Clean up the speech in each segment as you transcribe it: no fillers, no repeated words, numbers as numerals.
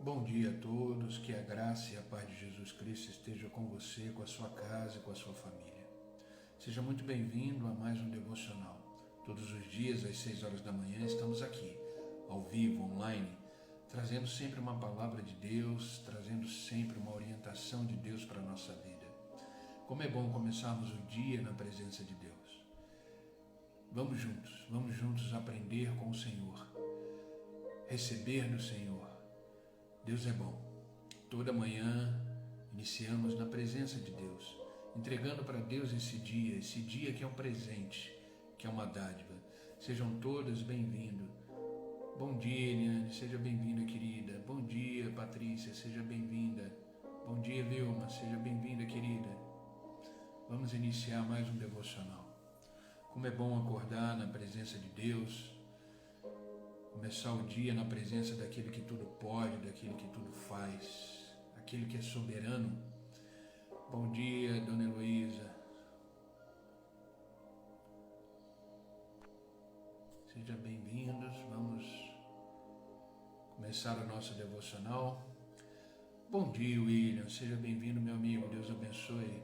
Bom dia a todos, que a graça e a paz de Jesus Cristo esteja com você, com a sua casa e com a sua família. Seja muito bem-vindo a mais um devocional. Todos os dias, às 6 horas da manhã, estamos aqui, ao vivo, online, trazendo sempre uma palavra de Deus, trazendo sempre uma orientação de Deus para a nossa vida. Como é bom começarmos o dia na presença de Deus. Vamos juntos aprender com o Senhor, receber do Senhor. Deus é bom. Toda manhã iniciamos na presença de Deus, entregando para Deus esse dia que é um presente, que é uma dádiva. Sejam todas bem-vindos. Bom dia, Eliane, seja bem-vinda, querida. Bom dia, Patrícia, seja bem-vinda. Bom dia, Vilma, seja bem-vinda, querida. Vamos iniciar mais um devocional. Como é bom acordar na presença de Deus, começar o dia na presença daquele que tudo pode, daquele que tudo faz, aquele que é soberano. Bom dia, Dona Heloísa. Sejam bem-vindos. Vamos começar o nosso devocional. Bom dia, William. Seja bem-vindo, meu amigo. Deus abençoe.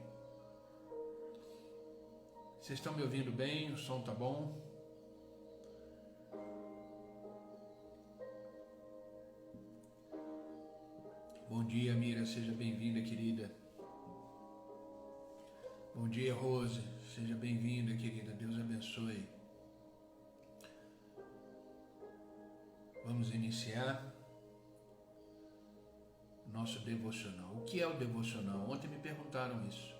Vocês estão me ouvindo bem? O som tá bom? Bom dia, Mira, seja bem-vinda, querida. Bom dia, Rose, seja bem-vinda, querida. Deus abençoe. Vamos iniciar o nosso devocional. O que é o devocional? Ontem me perguntaram isso.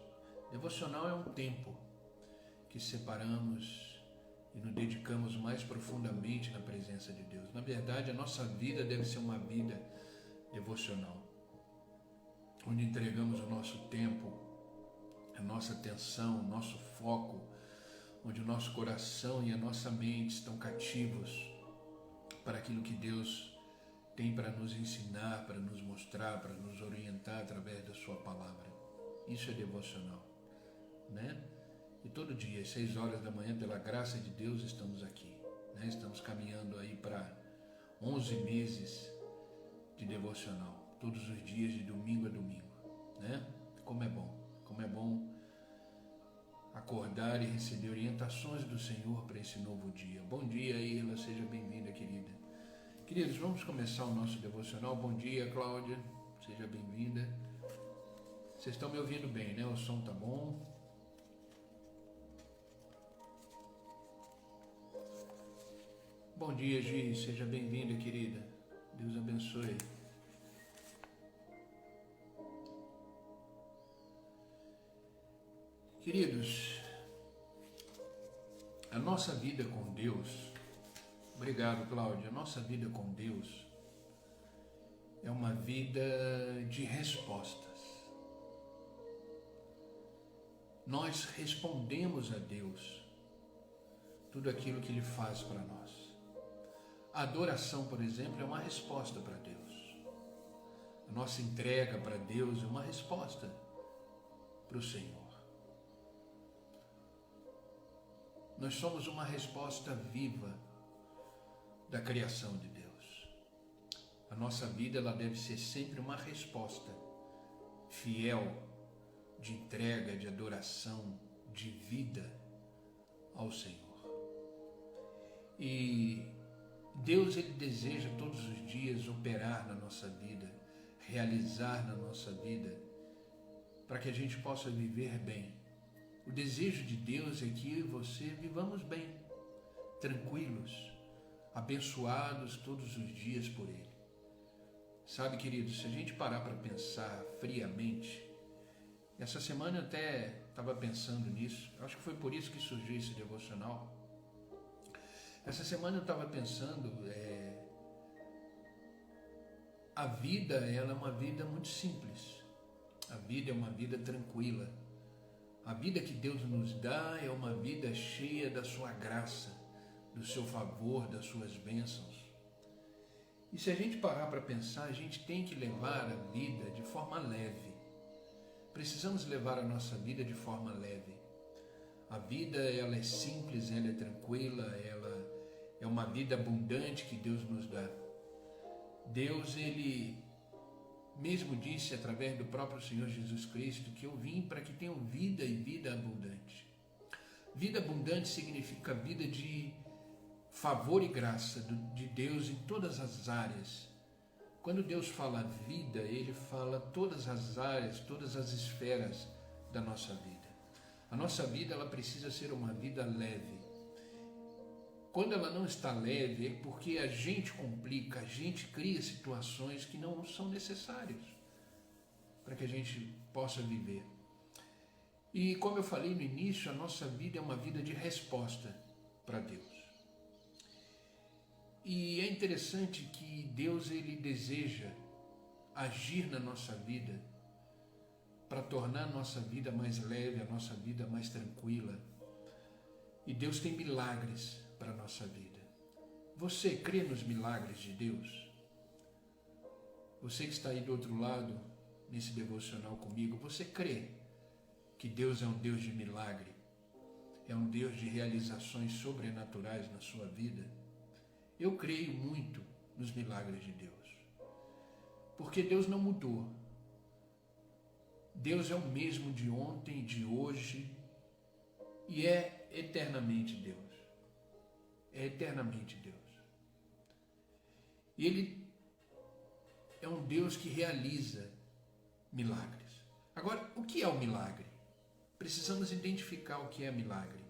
Devocional é um tempo que separamos e nos dedicamos mais profundamente na presença de Deus. Na verdade, a nossa vida deve ser uma vida devocional, onde entregamos o nosso tempo, a nossa atenção, o nosso foco, onde o nosso coração e a nossa mente estão cativos para aquilo que Deus tem para nos ensinar, para nos mostrar, para nos orientar através da sua palavra. Isso é devocional, né? E todo dia, às 6 horas da manhã, pela graça de Deus, estamos aqui, né? Estamos caminhando aí para 11 meses de devocional, todos os dias, de domingo a domingo, né? Como é bom acordar e receber orientações do Senhor para esse novo dia. Bom dia, Irla, seja bem-vinda, querida. Queridos, vamos começar o nosso devocional. Bom dia, Cláudia, seja bem-vinda. Vocês estão me ouvindo bem, né? O som tá bom? Bom dia, Gi, seja bem-vinda, querida. Deus abençoe. Queridos, a nossa vida com Deus, obrigado, Cláudia, a nossa vida com Deus é uma vida de respostas. Nós respondemos a Deus tudo aquilo que Ele faz para nós. A adoração, por exemplo, é uma resposta para Deus. A nossa entrega para Deus é uma resposta para o Senhor. Nós somos uma resposta viva da criação de Deus. A nossa vida, ela deve ser sempre uma resposta fiel, de entrega, de adoração, de vida ao Senhor. E Deus, Ele deseja todos os dias operar na nossa vida, realizar na nossa vida, para que a gente possa viver bem. O desejo de Deus é que eu e você vivamos bem, tranquilos, abençoados todos os dias por Ele. Sabe, queridos, se a gente parar para pensar friamente, essa semana eu até estava pensando nisso, acho que foi por isso que surgiu esse devocional. Essa semana eu estava pensando, a vida, ela é uma vida muito simples, a vida é uma vida tranquila. A vida que Deus nos dá é uma vida cheia da sua graça, do seu favor, das suas bênçãos. E se a gente parar para pensar, a gente tem que levar a vida de forma leve. Precisamos levar a nossa vida de forma leve. A vida, ela é simples, ela é tranquila, ela é uma vida abundante que Deus nos dá. Deus, Ele mesmo disse através do próprio Senhor Jesus Cristo que eu vim para que tenham vida e vida abundante. Vida abundante significa vida de favor e graça de Deus em todas as áreas. Quando Deus fala vida, Ele fala todas as áreas, todas as esferas da nossa vida. A nossa vida, ela precisa ser uma vida leve. Quando ela não está leve, é porque a gente complica, a gente cria situações que não são necessárias para que a gente possa viver. E como eu falei no início, a nossa vida é uma vida de resposta para Deus. E é interessante que Deus, Ele deseja agir na nossa vida para tornar a nossa vida mais leve, a nossa vida mais tranquila. E Deus tem milagres para a nossa vida. Você crê nos milagres de Deus? Você que está aí do outro lado, nesse devocional comigo, você crê que Deus é um Deus de milagre? É um Deus de realizações sobrenaturais na sua vida? Eu creio muito nos milagres de Deus, porque Deus não mudou. Deus é o mesmo de ontem, de hoje, e é eternamente Deus. É eternamente Deus. E Ele é um Deus que realiza milagres. Agora, o que é o milagre? Precisamos identificar o que é milagre.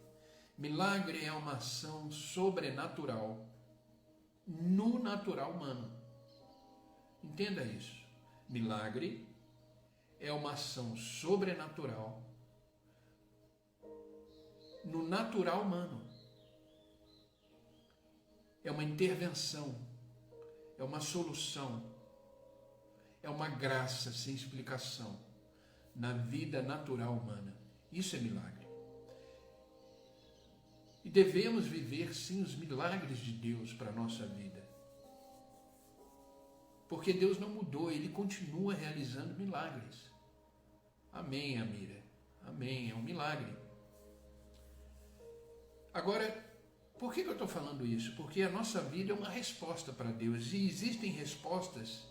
Milagre é uma ação sobrenatural no natural humano. Entenda isso. Milagre é uma ação sobrenatural no natural humano. É uma intervenção, é uma solução, é uma graça sem explicação na vida natural humana. Isso é milagre. E devemos viver, sim, os milagres de Deus para a nossa vida. Porque Deus não mudou, Ele continua realizando milagres. Amém, Amira. Amém, é um milagre. Agora, por que eu estou falando isso? Porque a nossa vida é uma resposta para Deus. E existem respostas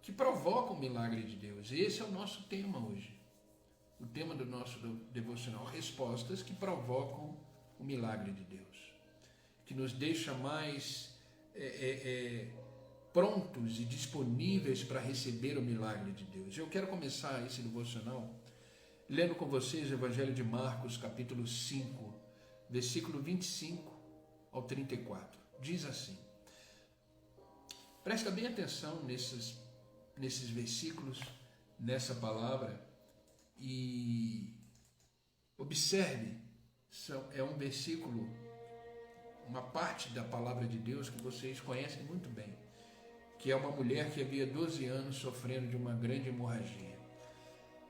que provocam o milagre de Deus. E esse é o nosso tema hoje. O tema do nosso devocional. Respostas que provocam o milagre de Deus. Que nos deixa mais prontos e disponíveis para receber o milagre de Deus. Eu quero começar esse devocional lendo com vocês o Evangelho de Marcos, capítulo 5, versículo 25 ao 34. Diz assim. Presta bem atenção nesses versículos, nessa palavra, e observe, é um versículo, uma parte da palavra de Deus que vocês conhecem muito bem, que é uma mulher que havia 12 anos sofrendo de uma grande hemorragia.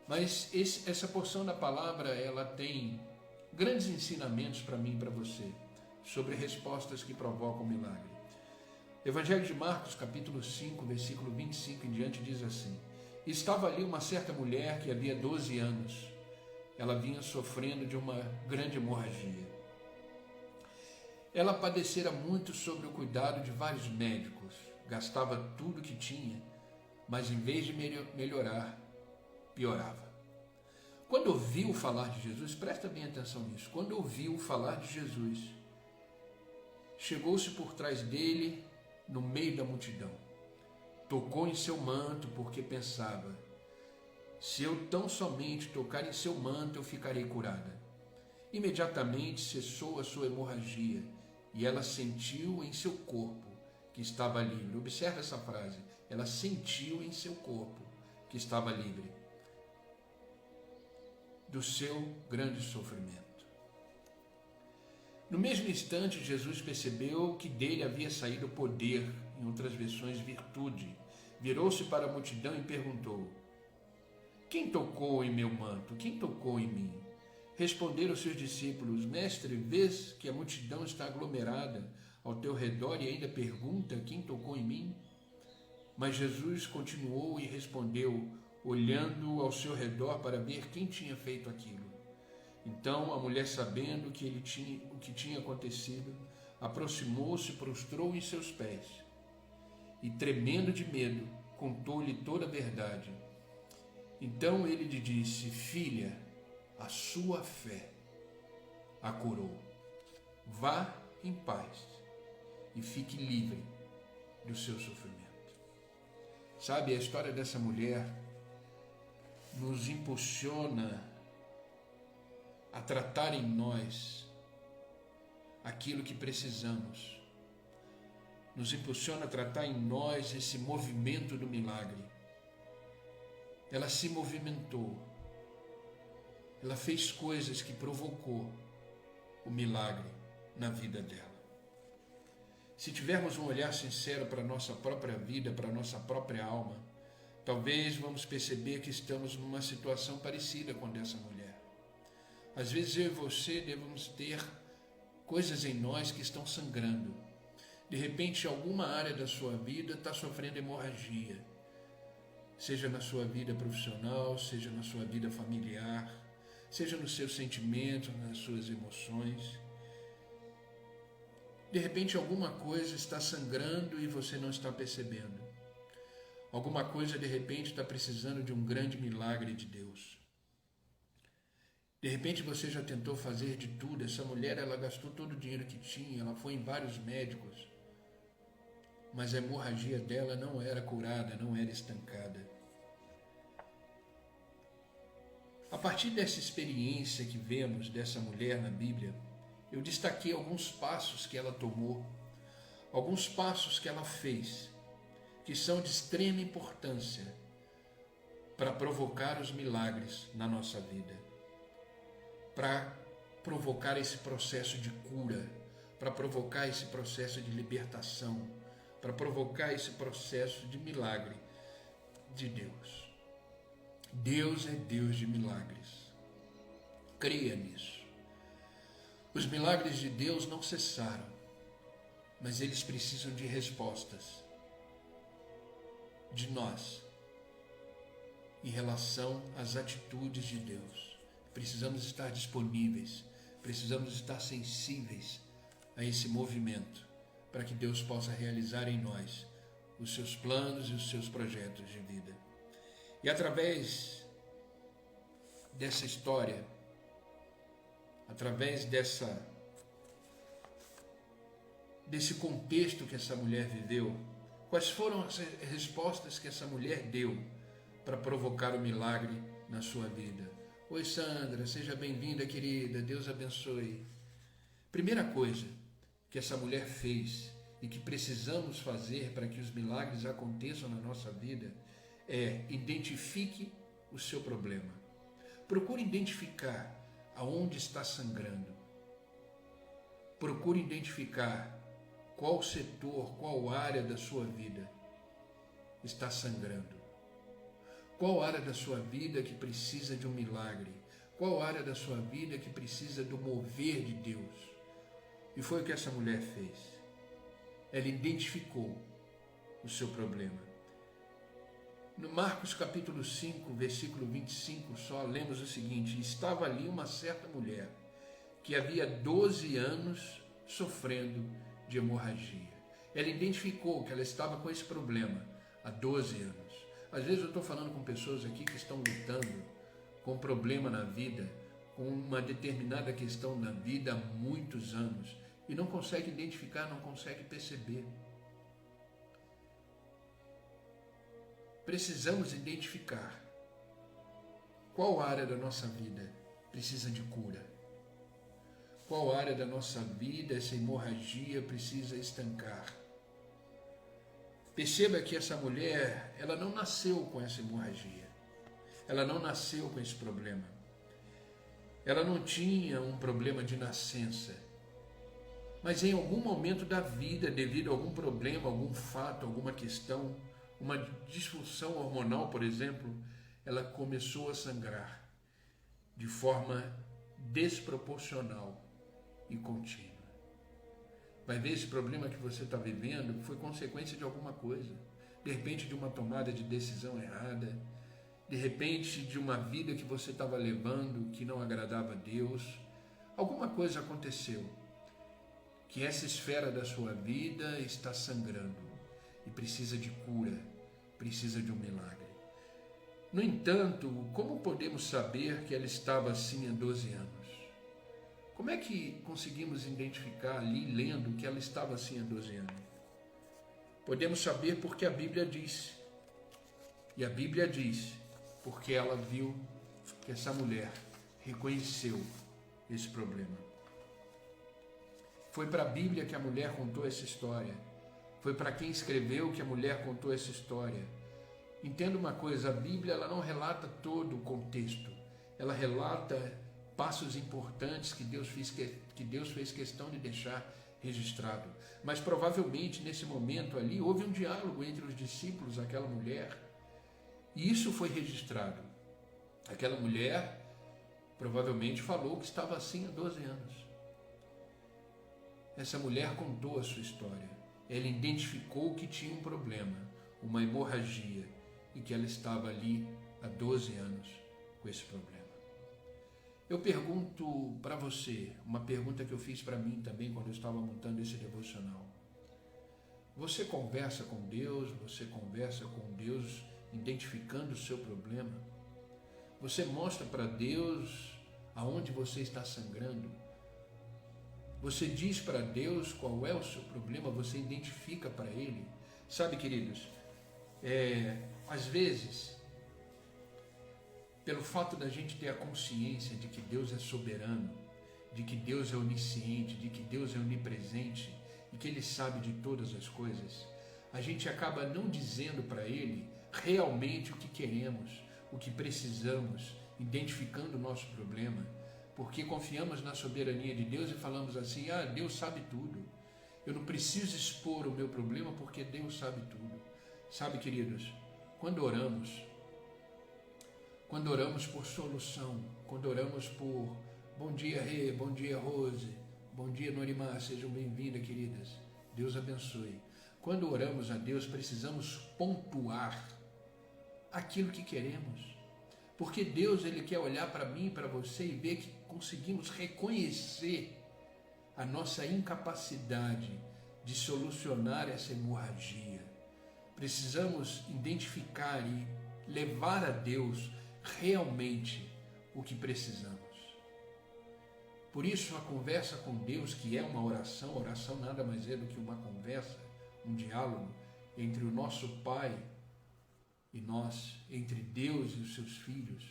Mas essa porção da palavra, ela tem grandes ensinamentos para mim e para você, sobre respostas que provocam milagre. Evangelho de Marcos, capítulo 5, versículo 25 em diante, diz assim: Estava ali uma certa mulher que havia 12 anos. Ela vinha sofrendo de uma grande hemorragia. Ela padecera muito sob o cuidado de vários médicos, gastava tudo que tinha, mas em vez de melhorar, piorava. Quando ouviu falar de Jesus, presta bem atenção nisso, quando ouviu falar de Jesus, chegou-se por trás dele, no meio da multidão, tocou em seu manto, porque pensava: se eu tão somente tocar em seu manto, eu ficarei curada. Imediatamente cessou a sua hemorragia, e ela sentiu em seu corpo que estava livre. Observe essa frase, ela sentiu em seu corpo que estava livre do seu grande sofrimento. No mesmo instante, Jesus percebeu que dele havia saído poder, em outras versões, virtude. Virou-se para a multidão e perguntou: quem tocou em meu manto? Quem tocou em mim? Responderam seus discípulos: Mestre, vês que a multidão está aglomerada ao teu redor e ainda pergunta: quem tocou em mim? Mas Jesus continuou e respondeu, olhando ao seu redor para ver quem tinha feito aquilo. Então a mulher, sabendo o que tinha acontecido, aproximou-se, prostrou em seus pés e, tremendo de medo, contou-lhe toda a verdade. Então ele lhe disse: filha, a sua fé a curou. Vá em paz e fique livre do seu sofrimento. Sabe, a história dessa mulher nos impulsiona a tratar em nós aquilo que precisamos. Nos impulsiona a tratar em nós esse movimento do milagre. Ela se movimentou. Ela fez coisas que provocou o milagre na vida dela. Se tivermos um olhar sincero para a nossa própria vida, para a nossa própria alma, talvez vamos perceber que estamos numa situação parecida com a dessa mulher. Às vezes eu e você devemos ter coisas em nós que estão sangrando. De repente, alguma área da sua vida está sofrendo hemorragia. Seja na sua vida profissional, seja na sua vida familiar, seja nos seus sentimentos, nas suas emoções. De repente, alguma coisa está sangrando e você não está percebendo. Alguma coisa, de repente, está precisando de um grande milagre de Deus. De repente, você já tentou fazer de tudo. Essa mulher, ela gastou todo o dinheiro que tinha, ela foi em vários médicos, mas a hemorragia dela não era curada, não era estancada. A partir dessa experiência que vemos dessa mulher na Bíblia, eu destaquei alguns passos que ela tomou, alguns passos que ela fez, que são de extrema importância para provocar os milagres na nossa vida, para provocar esse processo de cura, para provocar esse processo de libertação, para provocar esse processo de milagre de Deus. Deus é Deus de milagres. Creia nisso. Os milagres de Deus não cessaram, mas eles precisam de respostas de nós em relação às atitudes de Deus. Precisamos estar disponíveis, precisamos estar sensíveis a esse movimento, para que Deus possa realizar em nós os seus planos e os seus projetos de vida. E através dessa história, através desse contexto que essa mulher viveu, quais foram as respostas que essa mulher deu para provocar o milagre na sua vida? Oi, Sandra, seja bem-vinda, querida, Deus abençoe. Primeira coisa que essa mulher fez e que precisamos fazer para que os milagres aconteçam na nossa vida é: identifique o seu problema. Procure identificar aonde está sangrando. Procure identificar qual setor, qual área da sua vida está sangrando. Qual área da sua vida que precisa de um milagre? Qual área da sua vida que precisa do mover de Deus? E foi o que essa mulher fez. Ela identificou o seu problema. No Marcos capítulo 5, versículo 25, só lemos o seguinte: estava ali uma certa mulher que havia 12 anos sofrendo de hemorragia. Ela identificou que ela estava com esse problema há 12 anos. Às vezes eu estou falando com pessoas aqui que estão lutando com um problema na vida, com uma determinada questão na vida há muitos anos e não consegue identificar, não consegue perceber. Precisamos identificar qual área da nossa vida precisa de cura, qual área da nossa vida essa hemorragia precisa estancar. Perceba que essa mulher, ela não nasceu com essa hemorragia, ela não nasceu com esse problema, ela não tinha um problema de nascença, mas em algum momento da vida, devido a algum problema, algum fato, alguma questão, uma disfunção hormonal, por exemplo, ela começou a sangrar de forma desproporcional e contínua. Vai ver, esse problema que você está vivendo foi consequência de alguma coisa, de repente de uma tomada de decisão errada, de repente de uma vida que você estava levando que não agradava a Deus. Alguma coisa aconteceu que essa esfera da sua vida está sangrando e precisa de cura, precisa de um milagre. No entanto, como podemos saber que ela estava assim há 12 anos? Como é que conseguimos identificar ali, lendo, que ela estava assim há 12 anos? Podemos saber porque a Bíblia diz. E a Bíblia diz porque ela viu que essa mulher reconheceu esse problema. Foi para a Bíblia que a mulher contou essa história. Foi para quem escreveu que a mulher contou essa história. Entenda uma coisa, a Bíblia ela não relata todo o contexto. Ela relata passos importantes que Deus fez questão de deixar registrado. Mas provavelmente nesse momento ali houve um diálogo entre os discípulos, aquela mulher, e isso foi registrado. Aquela mulher provavelmente falou que estava assim há 12 anos. Essa mulher contou a sua história. Ela identificou que tinha um problema, uma hemorragia, e que ela estava ali há 12 anos com esse problema. Eu pergunto para você, uma pergunta que eu fiz para mim também quando eu estava montando esse devocional. Você conversa com Deus identificando o seu problema? Você mostra para Deus aonde você está sangrando? Você diz para Deus qual é o seu problema? Você identifica para Ele? Sabe, queridos, às vezes, pelo fato da gente ter a consciência de que Deus é soberano, de que Deus é onisciente, de que Deus é onipresente e que Ele sabe de todas as coisas, a gente acaba não dizendo para Ele realmente o que queremos, o que precisamos, identificando o nosso problema, porque confiamos na soberania de Deus e falamos assim, Deus sabe tudo, eu não preciso expor o meu problema porque Deus sabe tudo. Sabe, queridos, quando oramos por solução, quando oramos por bom dia, Rê, bom dia, Rose, bom dia, Norimar, sejam bem-vindas, queridas, Deus abençoe. Quando oramos a Deus, precisamos pontuar aquilo que queremos, porque Deus Ele quer olhar para mim e para você e ver que conseguimos reconhecer a nossa incapacidade de solucionar essa hemorragia. Precisamos identificar e levar a Deus realmente o que precisamos. Por isso a conversa com Deus, que é uma oração, oração nada mais é do que uma conversa, um diálogo entre o nosso Pai e nós, entre Deus e os seus filhos.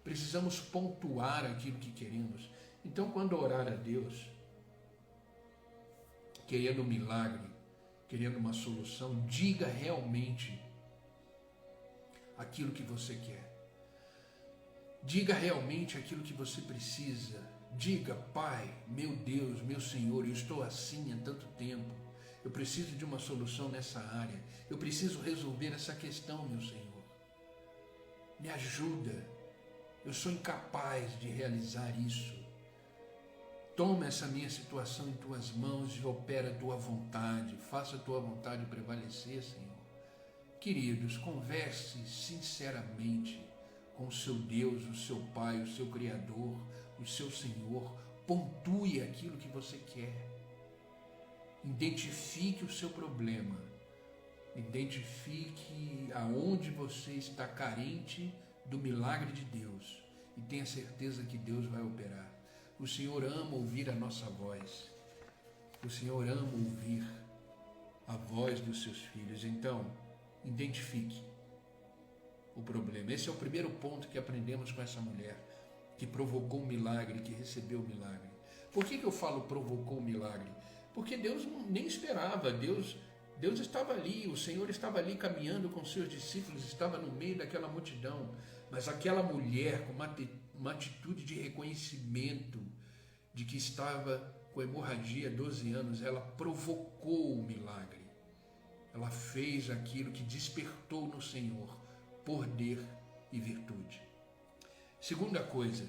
Precisamos pontuar aquilo que queremos. Então, quando orar a Deus, querendo um milagre, querendo uma solução, diga realmente aquilo que você quer. Diga realmente aquilo que você precisa. Diga, Pai, meu Deus, meu Senhor, eu estou assim há tanto tempo. Eu preciso de uma solução nessa área. Eu preciso resolver essa questão, meu Senhor. Me ajuda. Eu sou incapaz de realizar isso. Toma essa minha situação em tuas mãos e opera a tua vontade. Faça a tua vontade prevalecer, Senhor. Queridos, converse sinceramente com o seu Deus, o seu Pai, o seu Criador, o seu Senhor. Pontue aquilo que você quer. Identifique o seu problema. Identifique aonde você está carente do milagre de Deus. E tenha certeza que Deus vai operar. O Senhor ama ouvir a nossa voz. O Senhor ama ouvir a voz dos seus filhos. Então, identifique o problema. Esse é o primeiro ponto que aprendemos com essa mulher, que provocou um milagre, que recebeu o milagre. Por que eu falo provocou um milagre? Porque Deus nem esperava. Deus estava ali, o Senhor estava ali caminhando com seus discípulos, estava no meio daquela multidão. Mas aquela mulher, com uma atitude de reconhecimento de que estava com hemorragia há 12 anos, ela provocou o milagre. Ela fez aquilo que despertou no Senhor poder e virtude. Segunda coisa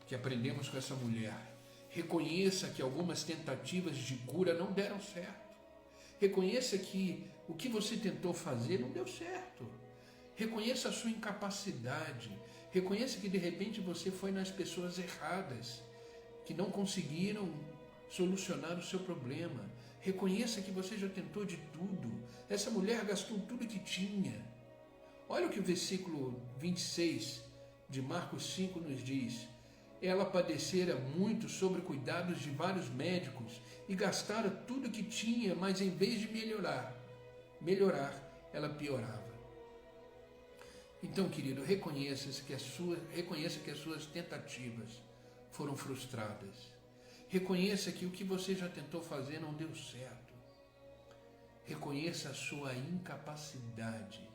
que aprendemos com essa mulher: reconheça que algumas tentativas de cura não deram certo. Reconheça que o que você tentou fazer não deu certo. Reconheça a sua incapacidade. Reconheça que de repente você foi nas pessoas erradas, que não conseguiram solucionar o seu problema. Reconheça que você já tentou de tudo. Essa mulher gastou tudo que tinha. Olha o que o versículo 26 de Marcos 5 nos diz. Ela padecera muito sobre cuidados de vários médicos e gastara tudo que tinha, mas em vez de melhorar, ela piorava. Então, querido, reconheça que as suas tentativas foram frustradas. Reconheça que o que você já tentou fazer não deu certo. Reconheça a sua incapacidade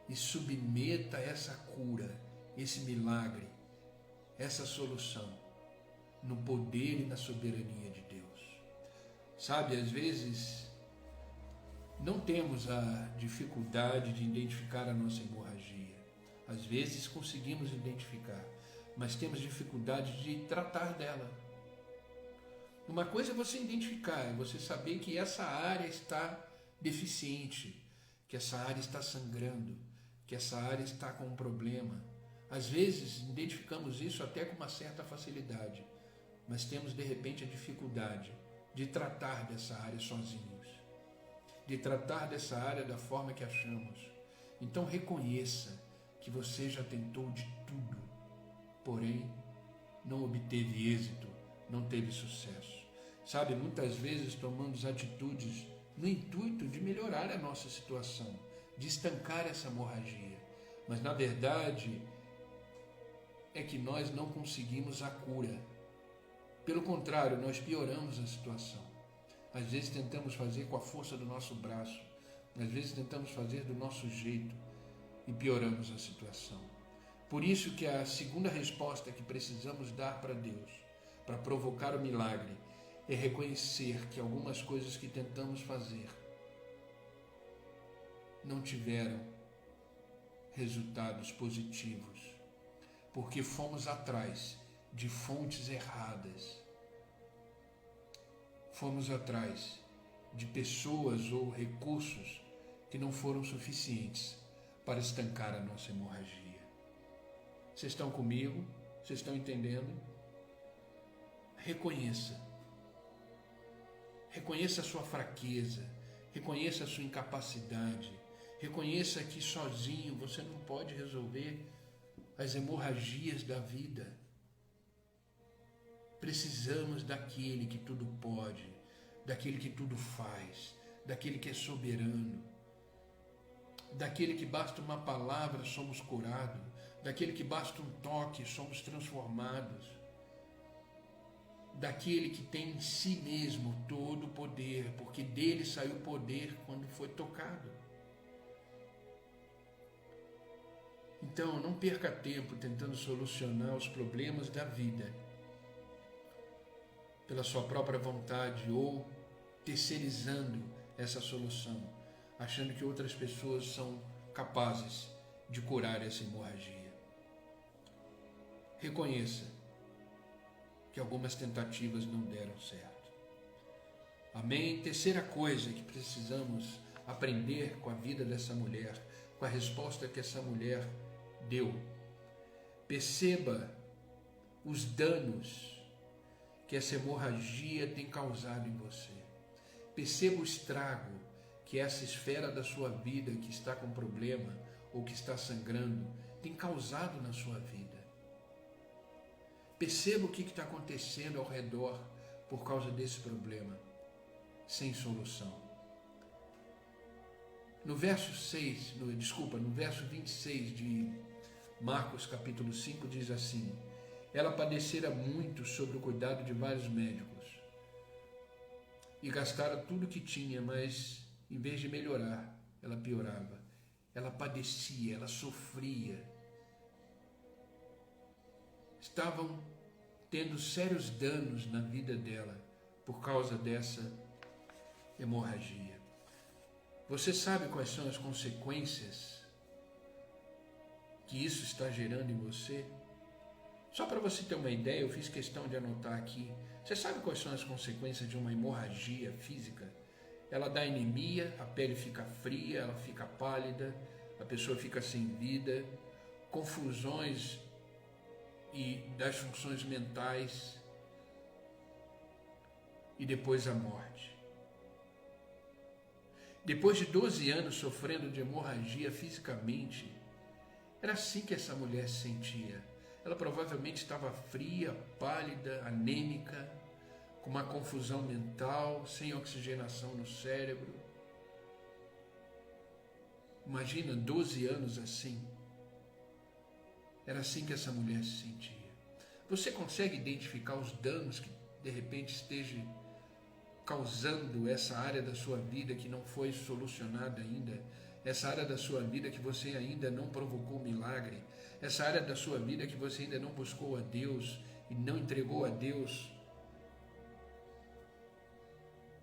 e submeta essa cura, esse milagre, essa solução no poder e na soberania de Deus. Sabe, às vezes não temos a dificuldade de identificar a nossa hemorragia. Às vezes conseguimos identificar, mas temos dificuldade de tratar dela. Uma coisa é você identificar, é você saber que essa área está deficiente, que essa área está sangrando, que essa área está com um problema. Às vezes identificamos isso até com uma certa facilidade, mas temos de repente a dificuldade de tratar dessa área sozinhos, de tratar dessa área da forma que achamos. Então reconheça que você já tentou de tudo, porém não obteve êxito, não teve sucesso. Sabe, muitas vezes tomamos atitudes no intuito de melhorar a nossa situação, de estancar essa hemorragia, mas na verdade é que nós não conseguimos a cura. Pelo contrário, nós pioramos a situação. Às vezes tentamos fazer com a força do nosso braço, às vezes tentamos fazer do nosso jeito e pioramos a situação. Por isso que a segunda resposta que precisamos dar para Deus, para provocar o milagre, é reconhecer que algumas coisas que tentamos fazer não tiveram resultados positivos, porque fomos atrás de fontes erradas. Fomos atrás de pessoas ou recursos que não foram suficientes para estancar a nossa hemorragia. Vocês estão comigo? Vocês estão entendendo? Reconheça. Reconheça a sua fraqueza. Reconheça a sua incapacidade. Reconheça que sozinho você não pode resolver as hemorragias da vida. Precisamos daquele que tudo pode, daquele que tudo faz, daquele que é soberano, daquele que basta uma palavra somos curados, daquele que basta um toque somos transformados, daquele que tem em si mesmo todo o poder, porque dele saiu o poder quando foi tocado. Então, não perca tempo tentando solucionar os problemas da vida pela sua própria vontade ou terceirizando essa solução, achando que outras pessoas são capazes de curar essa hemorragia. Reconheça que algumas tentativas não deram certo. Amém? Terceira coisa que precisamos aprender com a vida dessa mulher, com a resposta que essa mulher deu. Perceba os danos que essa hemorragia tem causado em você. Perceba o estrago que essa esfera da sua vida que está com problema ou que está sangrando tem causado na sua vida. Perceba o que está acontecendo ao redor por causa desse problema, sem solução. No verso 26 de Marcos capítulo 5 diz assim: ela padecera muito sobre o cuidado de vários médicos e gastara tudo que tinha, mas em vez de melhorar, ela piorava. Ela padecia, ela sofria. Estavam tendo sérios danos na vida dela por causa dessa hemorragia. Você sabe quais são as consequências que isso está gerando em você? Só para você ter uma ideia, eu fiz questão de anotar aqui. Você sabe quais são as consequências de uma hemorragia física? Ela dá anemia, a pele fica fria, ela fica pálida, a pessoa fica sem vida, confusões e das funções mentais e depois a morte. Depois de 12 anos sofrendo de hemorragia fisicamente, era assim que essa mulher se sentia. Ela provavelmente estava fria, pálida, anêmica, com uma confusão mental, sem oxigenação no cérebro. Imagina 12 anos assim. Era assim que essa mulher se sentia. Você consegue identificar os danos que de repente esteja causando essa área da sua vida que não foi solucionada ainda? Essa área da sua vida que você ainda não provocou milagre? Essa área da sua vida que você ainda não buscou a Deus e não entregou a Deus?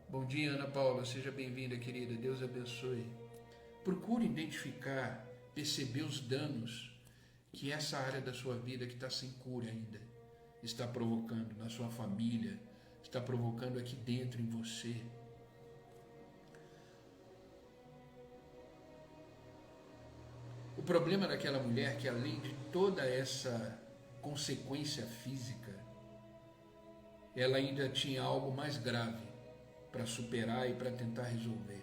Bom dia, Ana Paula, seja bem-vinda, querida, Deus abençoe. Procure identificar, perceber os danos que essa área da sua vida que está sem cura ainda está provocando na sua família, está provocando aqui dentro em você. O problema daquela mulher é que, além de toda essa consequência física, ela ainda tinha algo mais grave para superar e para tentar resolver.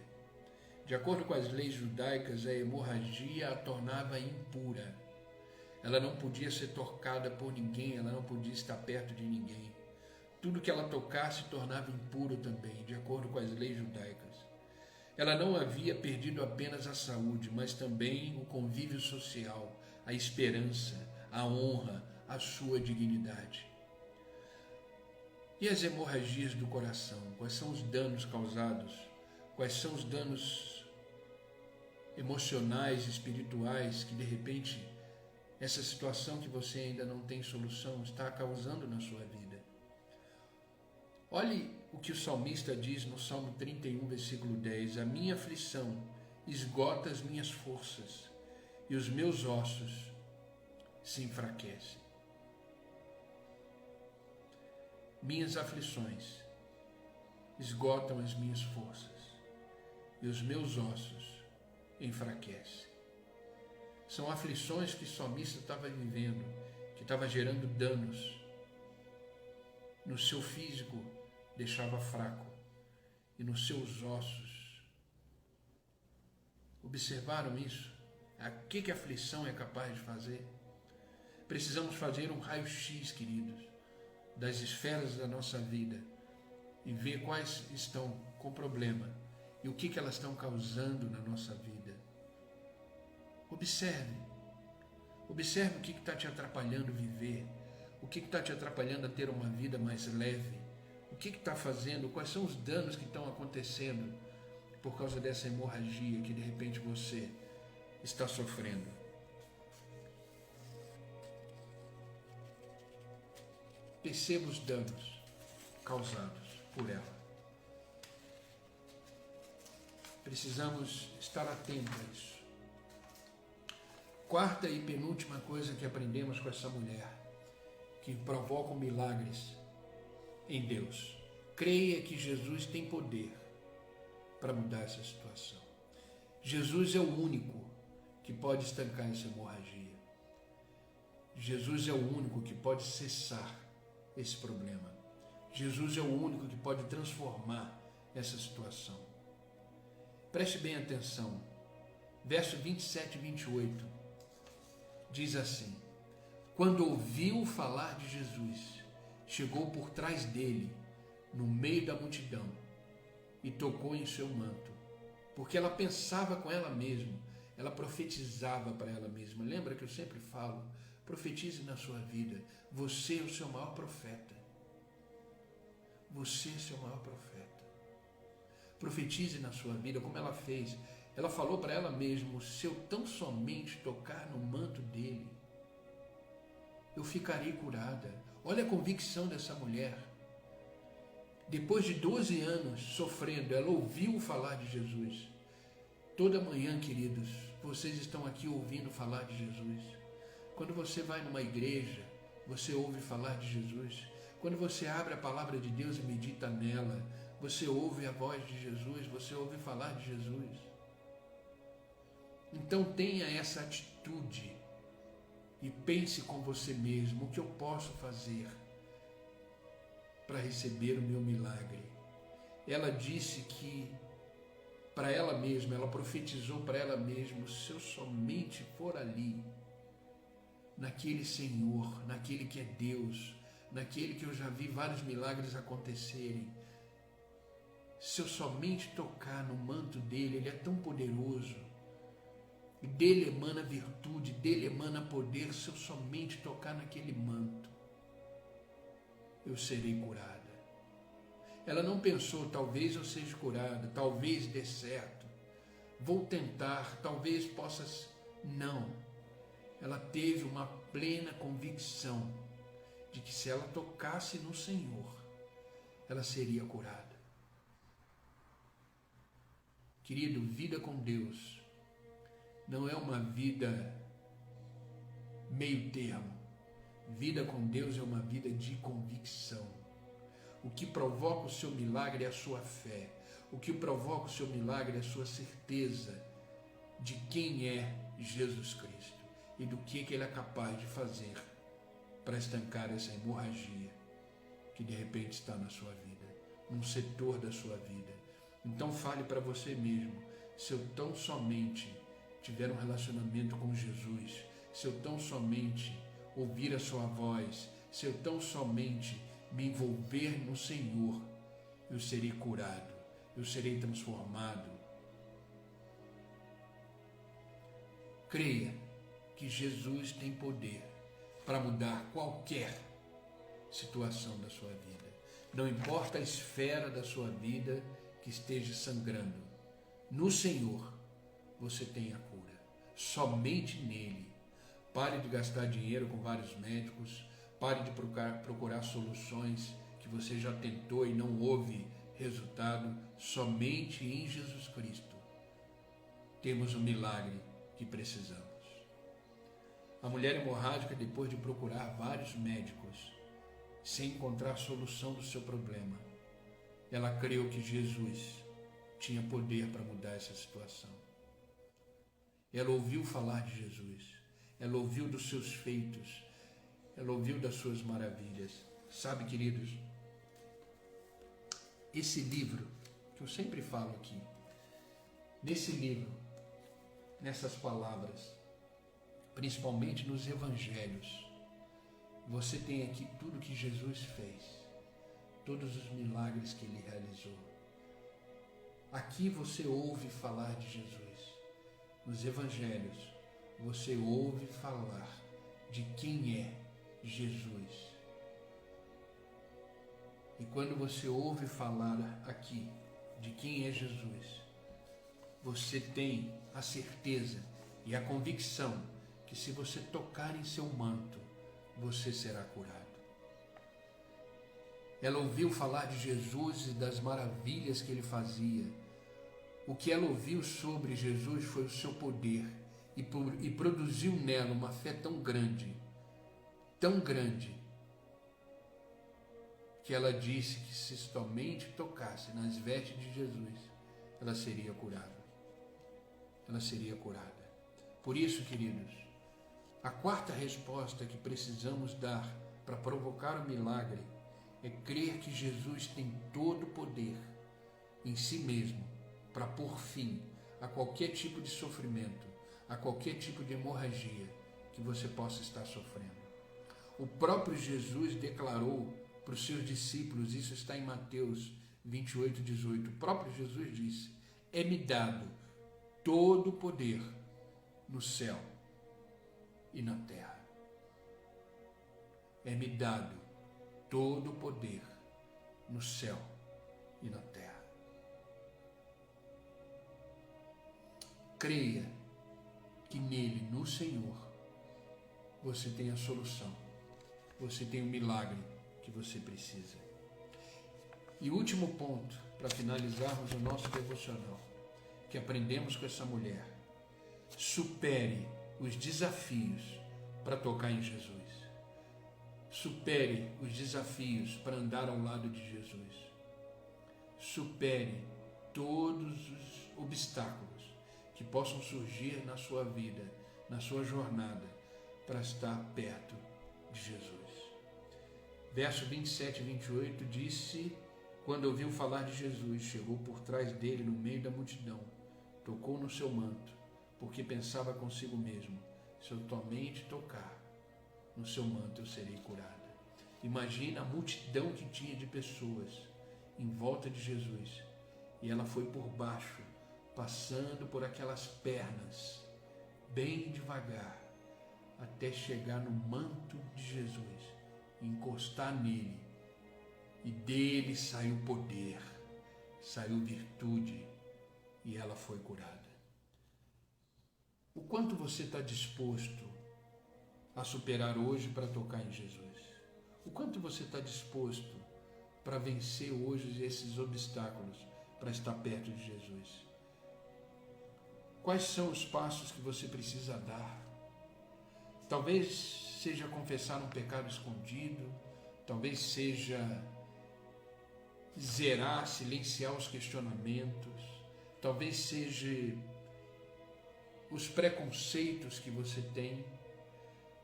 De acordo com as leis judaicas, a hemorragia a tornava impura. Ela não podia ser tocada por ninguém, ela não podia estar perto de ninguém. Tudo que ela tocasse tornava impuro também, de acordo com as leis judaicas. Ela não havia perdido apenas a saúde, mas também o convívio social, a esperança, a honra, a sua dignidade. E as hemorragias do coração? Quais são os danos causados? Quais são os danos emocionais, espirituais, que de repente essa situação que você ainda não tem solução está causando na sua vida? Olhe o que o salmista diz no Salmo 31, versículo 10. A minha aflição esgota as minhas forças e os meus ossos se enfraquecem. Minhas aflições esgotam as minhas forças e os meus ossos enfraquecem. São aflições que o salmista estava vivendo, que estava gerando danos no seu físico, deixava fraco, e nos seus ossos. Observaram isso? O que a aflição é capaz de fazer? Precisamos fazer um raio-x, queridos, das esferas da nossa vida e ver quais estão com problema e o que elas estão causando na nossa vida. Observe o que está te atrapalhando viver, o que está te atrapalhando a ter uma vida mais leve, o que está fazendo, quais são os danos que estão acontecendo por causa dessa hemorragia que de repente você está sofrendo. Perceba os danos causados por ela. Precisamos estar atentos a isso. Quarta e penúltima coisa que aprendemos com essa mulher, que provoca milagres em Deus. Creia que Jesus tem poder para mudar essa situação. Jesus é o único que pode estancar essa hemorragia. Jesus é o único que pode cessar esse problema. Jesus é o único que pode transformar essa situação. Preste bem atenção. Verso 27 e 28 diz assim: quando ouviu falar de Jesus, chegou por trás dele, no meio da multidão, e tocou em seu manto, porque ela pensava com ela mesma, ela profetizava para ela mesma. Lembra que eu sempre falo, profetize na sua vida, você é o seu maior profeta. Você é o seu maior profeta. Profetize na sua vida, como ela fez. Ela falou para ela mesma: se eu tão somente tocar no manto dele, eu ficarei curada. Olha a convicção dessa mulher. Depois de 12 anos sofrendo, ela ouviu falar de Jesus. Toda manhã, queridos, vocês estão aqui ouvindo falar de Jesus. Quando você vai numa igreja, você ouve falar de Jesus. Quando você abre a palavra de Deus e medita nela, você ouve a voz de Jesus, você ouve falar de Jesus. Então tenha essa atitude e pense com você mesmo: o que eu posso fazer para receber o meu milagre? Ela disse que para ela mesma, ela profetizou para ela mesma: se eu somente for ali, naquele Senhor, naquele que é Deus, naquele que eu já vi vários milagres acontecerem, se eu somente tocar no manto dele, ele é tão poderoso, dele emana virtude, dele emana poder, se eu somente tocar naquele manto, eu serei curada. Ela não pensou, talvez eu seja curada, talvez dê certo, vou tentar, talvez possa... Não. Ela teve uma plena convicção de que se ela tocasse no Senhor, ela seria curada. Querido, vida com Deus não é uma vida meio termo. Vida com Deus é uma vida de convicção. O que provoca o seu milagre é a sua fé. O que provoca o seu milagre é a sua certeza de quem é Jesus Cristo e do que ele é capaz de fazer para estancar essa hemorragia que de repente está na sua vida, num setor da sua vida. Então fale para você mesmo: se eu tão somente tiver um relacionamento com Jesus, se eu tão somente ouvir a sua voz, se eu tão somente me envolver no Senhor, eu serei curado, eu serei transformado. Creia que Jesus tem poder para mudar qualquer situação da sua vida. Não importa a esfera da sua vida que esteja sangrando, no Senhor você tem a cura, somente nele. Pare de gastar dinheiro com vários médicos, pare de procurar soluções que você já tentou e não houve resultado. Somente em Jesus Cristo temos o milagre que precisamos. A mulher hemorrágica, depois de procurar vários médicos, sem encontrar a solução do seu problema, ela creu que Jesus tinha poder para mudar essa situação. Ela ouviu falar de Jesus, ela ouviu dos seus feitos, ela ouviu das suas maravilhas. Sabe, queridos, esse livro, que eu sempre falo aqui, nesse livro, nessas palavras, principalmente nos evangelhos, você tem aqui tudo que Jesus fez, todos os milagres que ele realizou. Aqui você ouve falar de Jesus. Nos evangelhos, você ouve falar de quem é Jesus. E quando você ouve falar aqui de quem é Jesus, você tem a certeza e a convicção que se você tocar em seu manto, você será curado. Ela ouviu falar de Jesus e das maravilhas que ele fazia. O que ela ouviu sobre Jesus foi o seu poder e produziu nela uma fé tão grande, que ela disse que se somente tocasse nas vestes de Jesus, ela seria curada. Ela seria curada. Por isso, queridos, a quarta resposta que precisamos dar para provocar o milagre é crer que Jesus tem todo o poder em si mesmo para pôr fim a qualquer tipo de sofrimento, a qualquer tipo de hemorragia que você possa estar sofrendo. O próprio Jesus declarou para os seus discípulos, isso está em Mateus 28:18, o próprio Jesus disse: é-me dado todo o poder no céu e na terra. É-me dado todo o poder no céu e na terra. Creia que nele, no Senhor, você tem a solução, você tem o milagre que você precisa. E último ponto, para finalizarmos o nosso devocional, que aprendemos com essa mulher: supere os desafios para tocar em Jesus. Supere os desafios para andar ao lado de Jesus. Supere todos os obstáculos que possam surgir na sua vida, na sua jornada, para estar perto de Jesus. Verso 27 e 28 disse: quando ouviu falar de Jesus, chegou por trás dele no meio da multidão tocou no seu manto, porque pensava consigo mesmo: se eu somente tocar no seu manto, eu serei curada. Imagina a multidão que tinha de pessoas em volta de Jesus, e ela foi por baixo, passando por aquelas pernas, bem devagar, até chegar no manto de Jesus, encostar nele, e dele saiu poder, saiu virtude, e ela foi curada. O quanto você está disposto a superar hoje para tocar em Jesus? O quanto você está disposto para vencer hoje esses obstáculos para estar perto de Jesus? Quais são os passos que você precisa dar? Talvez seja confessar um pecado escondido, talvez seja zerar, silenciar os questionamentos, talvez seja os preconceitos que você tem,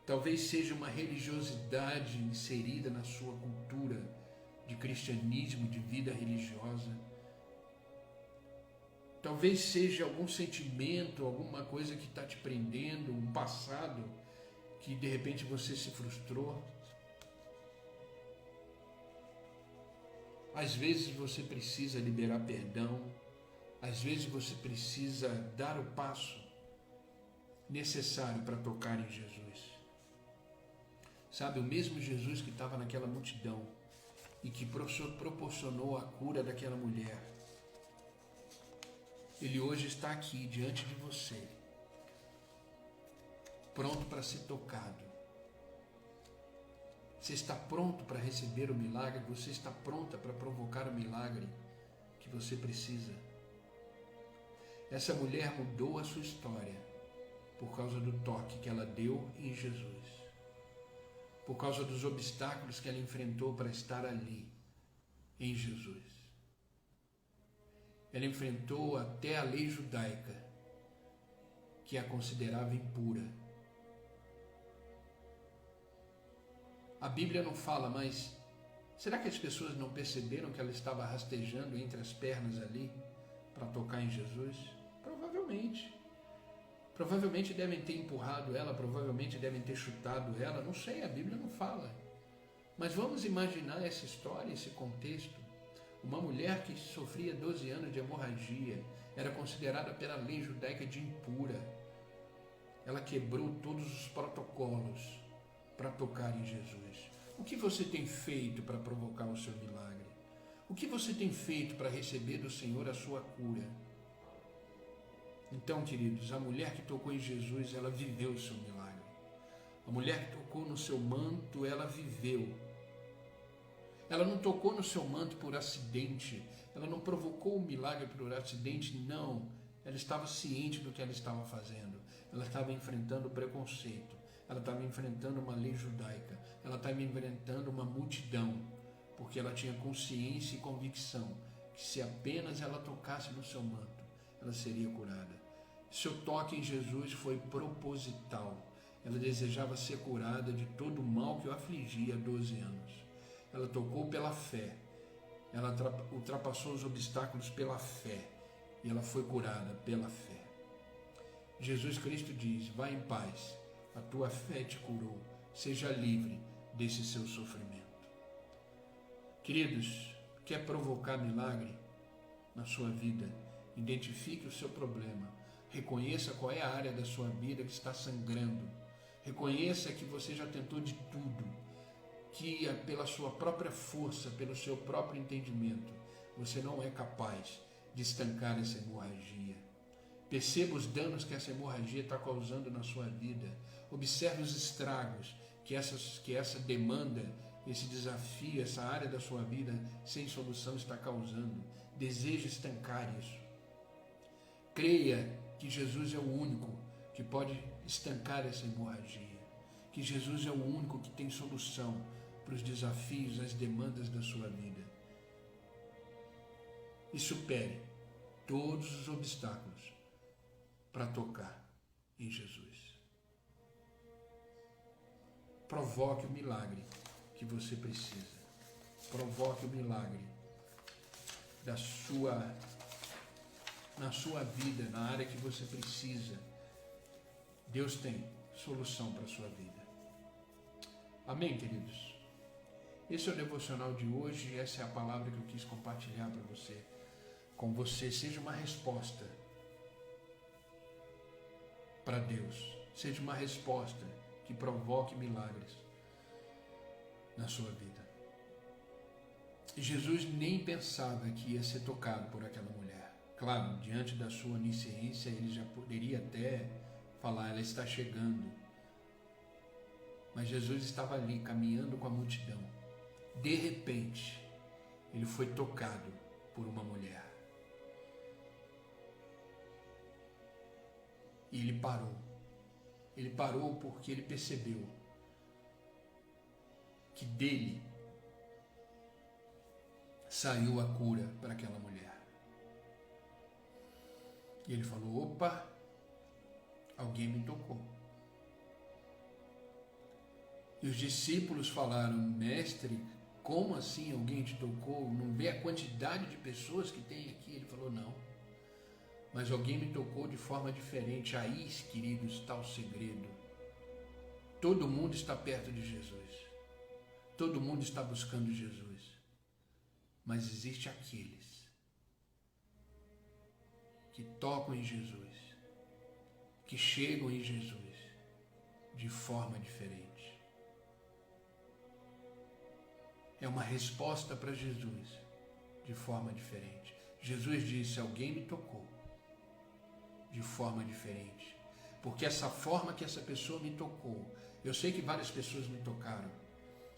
talvez seja uma religiosidade inserida na sua cultura de cristianismo, de vida religiosa. Talvez seja algum sentimento, alguma coisa que está te prendendo, um passado que de repente você se frustrou. Às vezes você precisa liberar perdão, às vezes você precisa dar o passo necessário para tocar em Jesus. Sabe, o mesmo Jesus que estava naquela multidão e que proporcionou a cura daquela mulher, ele hoje está aqui diante de você, pronto para ser tocado. Você está pronto para receber o milagre? Você está pronta para provocar o milagre que você precisa? Essa mulher mudou a sua história por causa do toque que ela deu em Jesus, por causa dos obstáculos que ela enfrentou para estar ali em Jesus. Ela enfrentou até a lei judaica, que a considerava impura. A Bíblia não fala, mas será que as pessoas não perceberam que ela estava rastejando entre as pernas ali para tocar em Jesus? Provavelmente. Provavelmente devem ter empurrado ela, provavelmente devem ter chutado ela, não sei, a Bíblia não fala. Mas vamos imaginar essa história, esse contexto. Uma mulher que sofria 12 anos de hemorragia, era considerada pela lei judaica de impura. Ela quebrou todos os protocolos para tocar em Jesus. O que você tem feito para provocar o seu milagre? O que você tem feito para receber do Senhor a sua cura? Então, queridos, a mulher que tocou em Jesus, ela viveu o seu milagre. A mulher que tocou no seu manto, ela viveu. Ela não tocou no seu manto por acidente, ela não provocou o milagre por acidente, não. Ela estava ciente do que ela estava fazendo. Ela estava enfrentando o preconceito, ela estava enfrentando uma lei judaica, ela estava enfrentando uma multidão, porque ela tinha consciência e convicção que se apenas ela tocasse no seu manto, ela seria curada. Seu toque em Jesus foi proposital. Ela desejava ser curada de todo o mal que o afligia há 12 anos. Ela tocou pela fé, ela ultrapassou os obstáculos pela fé, e ela foi curada pela fé. Jesus Cristo diz: vá em paz, a tua fé te curou, seja livre desse seu sofrimento. Queridos, quer provocar milagre na sua vida? Identifique o seu problema, reconheça qual é a área da sua vida que está sangrando, reconheça que você já tentou de tudo, que pela sua própria força, pelo seu próprio entendimento, você não é capaz de estancar essa hemorragia. Perceba os danos que essa hemorragia está causando na sua vida. Observe os estragos que essa demanda, esse desafio, essa área da sua vida sem solução está causando. Deseje estancar isso. Creia que Jesus é o único que pode estancar essa hemorragia. Que Jesus é o único que tem solução para os desafios, as demandas da sua vida. E supere todos os obstáculos para tocar em Jesus. Provoque o milagre que você precisa. Provoque o milagre da sua na sua vida, na área que você precisa, Deus tem solução para a sua vida. Amém, queridos? Esse é o devocional de hoje e essa é a palavra que eu quis compartilhar para você, com você. Seja uma resposta para Deus, seja uma resposta que provoque milagres na sua vida. E Jesus nem pensava que ia ser tocado por aquela mulher. Claro, diante da sua onisciência, ele já poderia até falar, ela está chegando. Mas Jesus estava ali, caminhando com a multidão. De repente, ele foi tocado por uma mulher. E ele parou. Ele parou porque ele percebeu que dele saiu a cura para aquela mulher. E ele falou, opa, alguém me tocou. E os discípulos falaram, mestre, como assim alguém te tocou? Não vê a quantidade de pessoas que tem aqui? Ele falou, não. Mas alguém me tocou de forma diferente. Aí, queridos, está o segredo. Todo mundo está perto de Jesus. Todo mundo está buscando Jesus. Mas existe aqueles que tocam em Jesus, que chegam em Jesus de forma diferente. É uma resposta para Jesus de forma diferente. Jesus disse, alguém me tocou de forma diferente. Porque essa forma que essa pessoa me tocou, eu sei que várias pessoas me tocaram,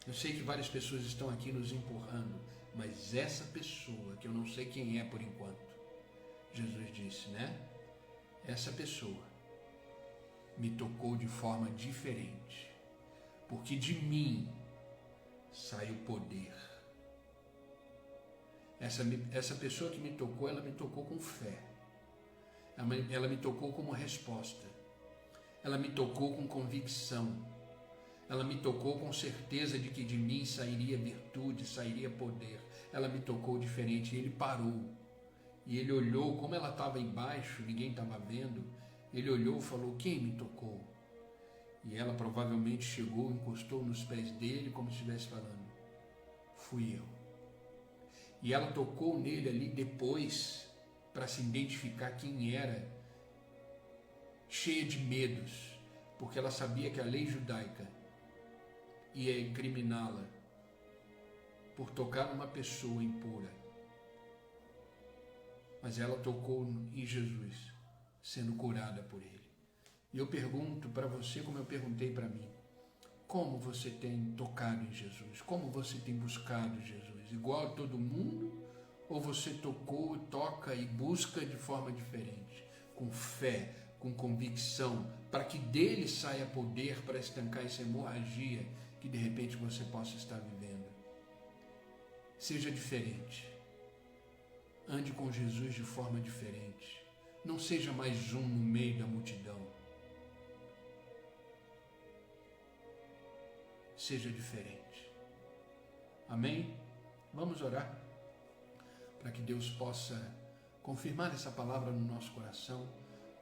eu sei que várias pessoas estão aqui nos empurrando, mas essa pessoa, que eu não sei quem é por enquanto, Jesus disse, né? Essa pessoa me tocou de forma diferente, porque de mim sai o poder. Essa pessoa que me tocou, ela me tocou com fé. Ela me tocou como resposta. Ela me tocou com convicção. Ela me tocou com certeza de que de mim sairia virtude, sairia poder. Ela me tocou diferente. E ele parou. E ele olhou, como ela estava embaixo, ninguém estava vendo. Ele olhou e falou, quem me tocou? E ela provavelmente chegou, encostou nos pés dele, como se estivesse falando, fui eu. E ela tocou nele ali depois, para se identificar quem era, cheia de medos, porque ela sabia que a lei judaica ia incriminá-la por tocar numa pessoa impura. Mas ela tocou em Jesus, sendo curada por ele. E eu pergunto para você, como eu perguntei para mim, como você tem tocado em Jesus? Como você tem buscado Jesus? Igual a todo mundo? Ou você tocou, toca e busca de forma diferente? Com fé, com convicção, para que dele saia poder para estancar essa hemorragia que de repente você possa estar vivendo. Seja diferente. Ande com Jesus de forma diferente. Não seja mais um no meio da multidão. Seja diferente. Amém? Vamos orar para que Deus possa confirmar essa palavra no nosso coração,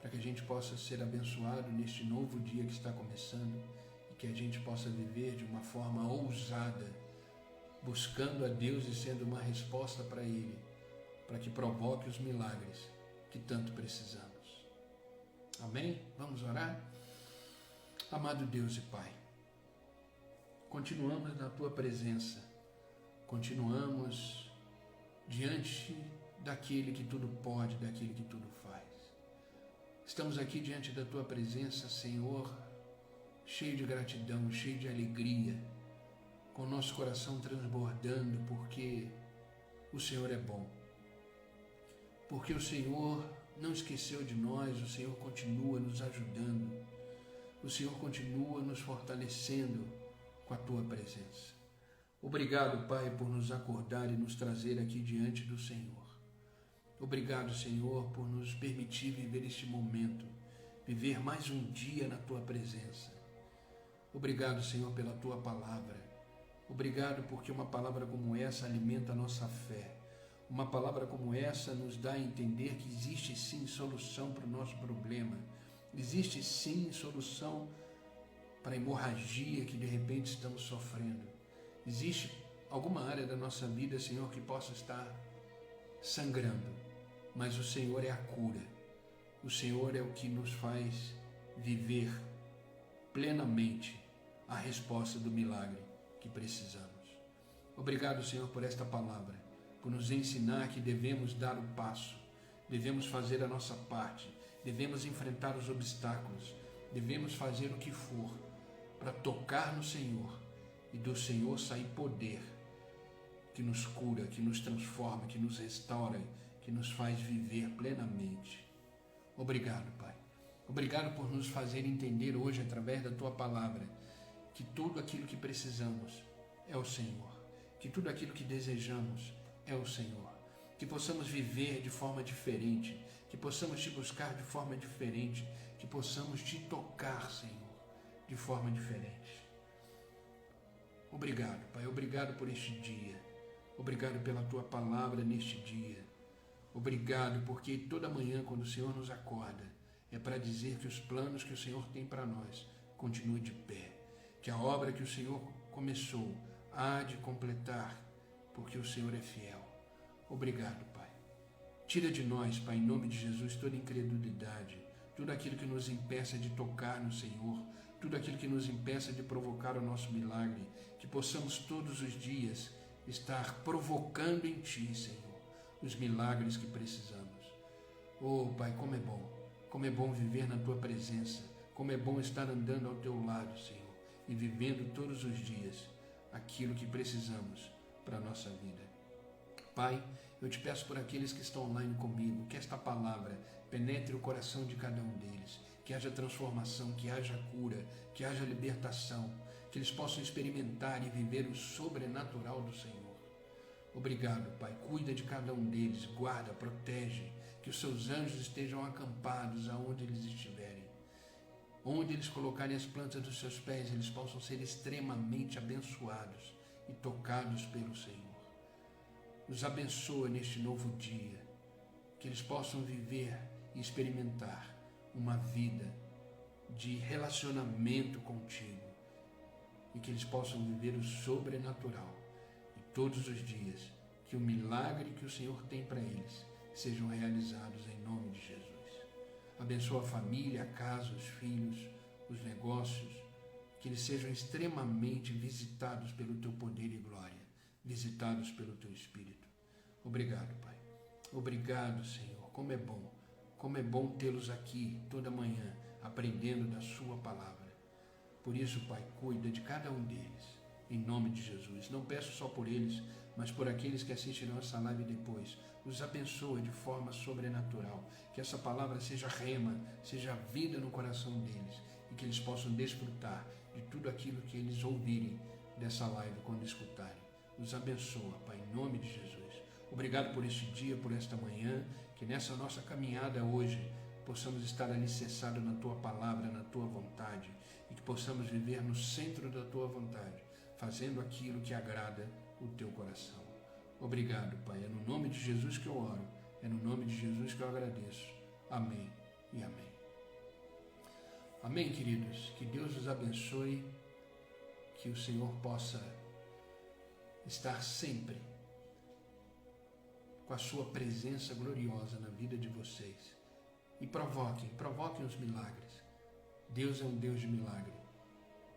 para que a gente possa ser abençoado neste novo dia que está começando e que a gente possa viver de uma forma ousada, buscando a Deus e sendo uma resposta para Ele, para que provoque os milagres que tanto precisamos. Amém? Vamos orar? Amado Deus e Pai, continuamos na Tua presença, continuamos diante daquele que tudo pode, daquele que tudo faz. Estamos aqui diante da Tua presença, Senhor, cheio de gratidão, cheio de alegria, com o nosso coração transbordando, porque o Senhor é bom. Porque o Senhor não esqueceu de nós, o Senhor continua nos ajudando, o Senhor continua nos fortalecendo com a Tua presença. Obrigado, Pai, por nos acordar e nos trazer aqui diante do Senhor. Obrigado, Senhor, por nos permitir viver este momento, viver mais um dia na Tua presença. Obrigado, Senhor, pela Tua palavra. Obrigado porque uma palavra como essa alimenta a nossa fé. Uma palavra como essa nos dá a entender que existe sim solução para o nosso problema. Existe sim solução para a hemorragia que de repente estamos sofrendo. Existe alguma área da nossa vida, Senhor, que possa estar sangrando, mas o Senhor é a cura. O Senhor é o que nos faz viver plenamente a resposta do milagre que precisamos. Obrigado, Senhor, por esta palavra, por nos ensinar que devemos dar o passo, devemos fazer a nossa parte, devemos enfrentar os obstáculos, devemos fazer o que for para tocar no Senhor e do Senhor sair poder que nos cura, que nos transforma, que nos restaura, que nos faz viver plenamente. Obrigado, Pai. Obrigado por nos fazer entender hoje, através da Tua palavra, que tudo aquilo que precisamos é o Senhor, que tudo aquilo que desejamos é o Senhor, que possamos viver de forma diferente, que possamos Te buscar de forma diferente, que possamos Te tocar, Senhor, de forma diferente. Obrigado, Pai, obrigado por este dia, obrigado pela Tua palavra neste dia, obrigado porque toda manhã quando o Senhor nos acorda, é para dizer que os planos que o Senhor tem para nós continuem de pé, que a obra que o Senhor começou há de completar, porque o Senhor é fiel. Obrigado, Pai. Tira de nós, Pai, em nome de Jesus, toda incredulidade, tudo aquilo que nos impeça de tocar no Senhor, tudo aquilo que nos impeça de provocar o nosso milagre, que possamos todos os dias estar provocando em Ti, Senhor, os milagres que precisamos. Oh, Pai, como é bom viver na Tua presença, como é bom estar andando ao Teu lado, Senhor, e vivendo todos os dias aquilo que precisamos para a nossa vida. Pai, eu Te peço por aqueles que estão online comigo, que esta palavra penetre o coração de cada um deles, que haja transformação, que haja cura, que haja libertação, que eles possam experimentar e viver o sobrenatural do Senhor. Obrigado, Pai, cuida de cada um deles, guarda, protege, que os Seus anjos estejam acampados aonde eles estiverem. Onde eles colocarem as plantas dos seus pés, eles possam ser extremamente abençoados e tocados pelo Senhor. Os abençoa neste novo dia, que eles possam viver e experimentar uma vida de relacionamento contigo e que eles possam viver o sobrenatural e todos os dias que o milagre que o Senhor tem para eles sejam realizados em nome de Jesus. Abençoa a família, a casa, os filhos, os negócios, que eles sejam extremamente visitados pelo Teu poder e glória, visitados pelo Teu Espírito. Obrigado, Pai. Obrigado, Senhor. Como é bom tê-los aqui toda manhã, aprendendo da Sua palavra. Por isso, Pai, cuida de cada um deles, em nome de Jesus. Não peço só por eles, mas por aqueles que assistirão essa live depois. Os abençoa de forma sobrenatural. Que essa palavra seja rema, seja vida no coração deles e que eles possam desfrutar de tudo aquilo que eles ouvirem dessa live quando escutarem. Os abençoa, Pai, em nome de Jesus. Obrigado por este dia, por esta manhã, que nessa nossa caminhada hoje possamos estar alicerçados na Tua palavra, na Tua vontade e que possamos viver no centro da Tua vontade, fazendo aquilo que agrada o Teu coração. Obrigado, Pai. É no nome de Jesus que eu oro. É no nome de Jesus que eu agradeço. Amém e amém. Amém, queridos. Que Deus os abençoe. Que o Senhor possa estar sempre com a Sua presença gloriosa na vida de vocês. E provoquem os milagres. Deus é um Deus de milagre.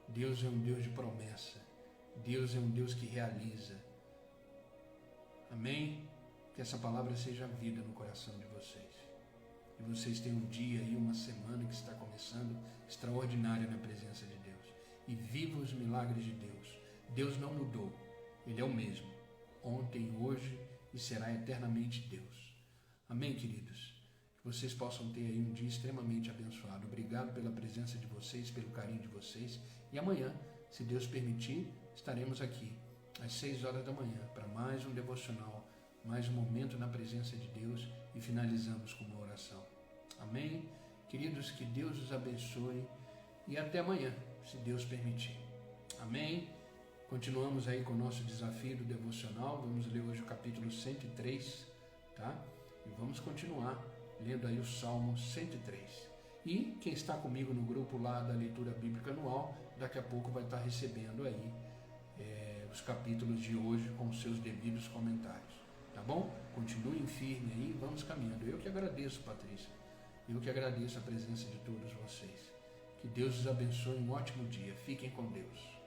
Deus é um Deus de promessa. Deus é um Deus que realiza. Amém? Que essa palavra seja vida no coração de vocês. E vocês tenham um dia e uma semana que está começando extraordinária na presença de Deus. E vivam os milagres de Deus. Deus não mudou. Ele é o mesmo. Ontem, hoje e será eternamente Deus. Amém, queridos? Que vocês possam ter aí um dia extremamente abençoado. Obrigado pela presença de vocês, pelo carinho de vocês. E amanhã, se Deus permitir, estaremos aqui às 6 horas da manhã, para mais um devocional, mais um momento na presença de Deus e finalizamos com uma oração. Amém? Queridos, que Deus os abençoe e até amanhã, se Deus permitir. Amém? Continuamos aí com o nosso desafio do devocional. Vamos ler hoje o capítulo 103, tá? E vamos continuar lendo aí o Salmo 103. E quem está comigo no grupo lá da leitura bíblica anual, daqui a pouco vai estar recebendo aí os capítulos de hoje com os seus devidos comentários, tá bom? Continuem firme aí, vamos caminhando. Eu que agradeço, Patrícia. Eu que agradeço a presença de todos vocês. Que Deus os abençoe, um ótimo dia. Fiquem com Deus.